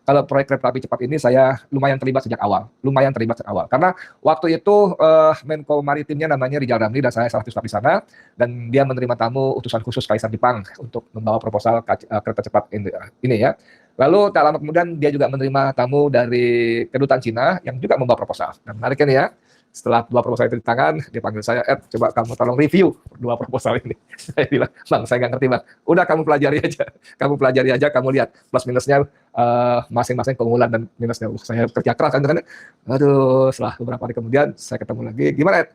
kalau proyek kereta api cepat ini saya lumayan terlibat sejak awal, karena waktu itu Menko Maritimnya namanya Rizal Ramli dan saya salah satu staf di sana, dan dia menerima tamu utusan khusus Kaisar Jepang untuk membawa proposal kereta cepat ini ya. Lalu tak lama kemudian dia juga menerima tamu dari kedutaan Cina yang juga membawa proposal. Nah, menariknya nih ya, setelah dua proposal itu di tangan, dia panggil saya, coba kamu tolong review dua proposal ini. Saya bilang, Bang, saya nggak ngerti, Bang. Udah kamu pelajari aja, kamu lihat plus minusnya masing-masing keunggulan dan minusnya. Saya kerja keras kan, aduh, setelah beberapa hari kemudian saya ketemu lagi, gimana Ed?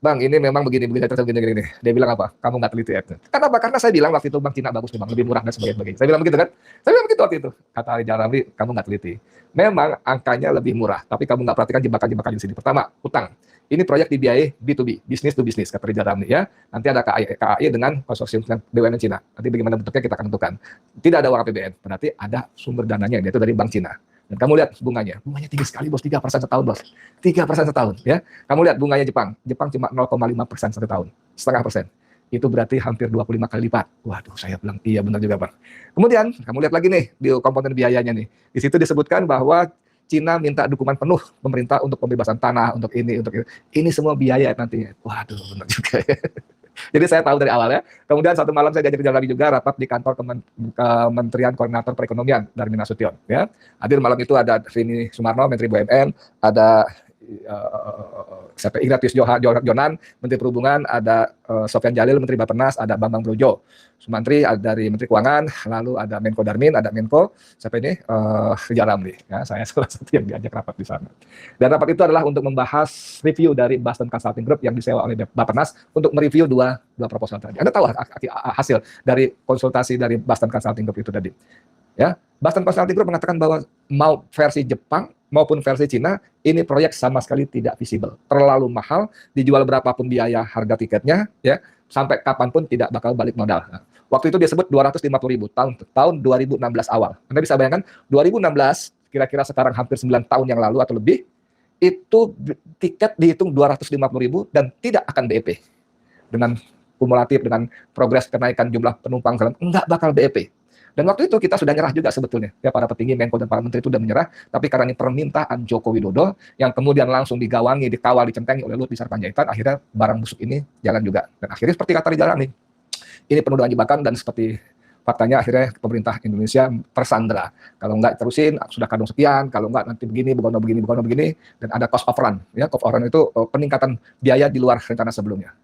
Bang, ini memang begini, terus begini. Dia bilang apa? Kamu nggak teliti ya? Kenapa? Karena saya bilang waktu itu Bang Cina bagus nih Bang, lebih murah dan sebagainya. Saya bilang begitu kan? Saya bilang begitu waktu itu. Kata Rizal Ramli, kamu nggak teliti. Memang angkanya lebih murah, tapi kamu nggak perhatikan jebakan-jebakan di sini. Pertama, utang. Ini proyek dibiayai B2B, business to business, kata Rizal Ramli ya. Nanti ada KAI dengan konsorsium BUMN Cina. Nanti bagaimana bentuknya kita akan tentukan. Tidak ada uang APBN, berarti ada sumber dananya, yaitu dari Bank Cina. Dan kamu lihat bunganya tinggi sekali bos, 3% setahun bos, 3% setahun ya. Kamu lihat bunganya Jepang cuma 0,5% satu tahun, setengah persen. Itu berarti hampir 25 kali lipat. Waduh, saya bilang iya benar juga Bang. Kemudian kamu lihat lagi nih di komponen biayanya nih. Di situ disebutkan bahwa Cina minta dukungan penuh pemerintah untuk pembebasan tanah, untuk ini, untuk itu. Ini semua biaya nantinya. Waduh, benar juga ya. Jadi saya tahu dari awal ya. Kemudian satu malam saya diajak jalan lagi juga rapat di kantor Kementerian Koordinator Perekonomian Darmin Nasution. Ya. Hadir malam itu ada Rini Sumarno, Menteri BUMN, ada Ignatius Jonan, Menteri Perhubungan, ada Sofyan Jalil, Menteri Bappenas, ada Bambang Brojo, Sumantri, ada dari Menteri Keuangan, lalu ada Menko Darmin, ada Menko, siapa ini? Rizal Ramli. Ya, saya salah satu yang diajak rapat di sana. Dan rapat itu adalah untuk membahas review dari Boston Consulting Group yang disewa oleh Bappenas untuk mereview dua proposal tadi. Anda tahu hasil dari konsultasi dari Boston Consulting Group itu tadi? Ya, Boston Consulting Group mengatakan bahwa mau versi Jepang maupun versi Cina, ini proyek sama sekali tidak visible. Terlalu mahal, dijual berapapun biaya harga tiketnya, ya sampai kapanpun tidak bakal balik modal. Nah, waktu itu dia sebut 250.000 tahun 2016 awal. Anda bisa bayangkan 2016, kira-kira sekarang hampir 9 tahun yang lalu atau lebih, itu tiket dihitung 250.000 dan tidak akan BEP. Dengan kumulatif, dengan progres kenaikan jumlah penumpang, enggak bakal BEP. Dan waktu itu kita sudah nyerah juga sebetulnya. Ya, para petinggi, Menko dan para menteri itu sudah menyerah. Tapi karena ini permintaan Joko Widodo yang kemudian langsung digawangi, dikawal, dicentengi oleh Luhut Binsar Panjaitan, akhirnya barang busuk ini jalan juga. Dan akhirnya seperti kata Rizal Ramli, ini penuh dengan jebakan dan seperti faktanya akhirnya pemerintah Indonesia tersandra. Kalau nggak terusin, sudah kadung sekian. Kalau nggak nanti begini. Dan ada cost overrun. Ya, cost overrun itu peningkatan biaya di luar rencana sebelumnya.